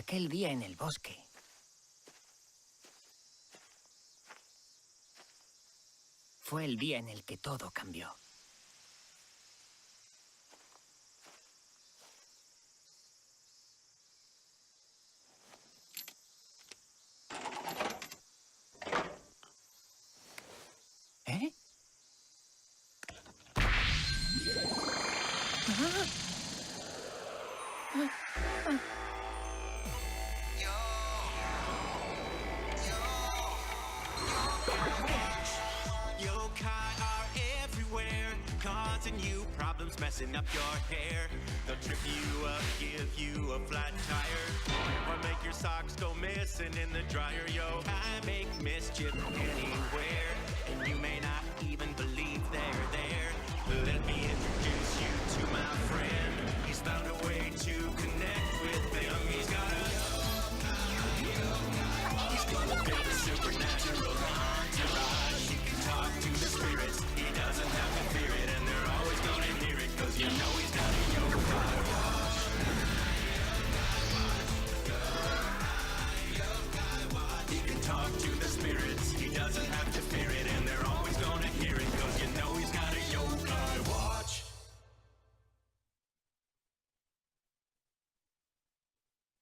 Aquel día en el bosque. Fue el día en el que todo cambió. ¿Eh? Yokai are everywhere, causing you problems, messing up your hair. They'll trip you up, give you a flat tire, or make your socks go missing in the dryer. Yokai make mischief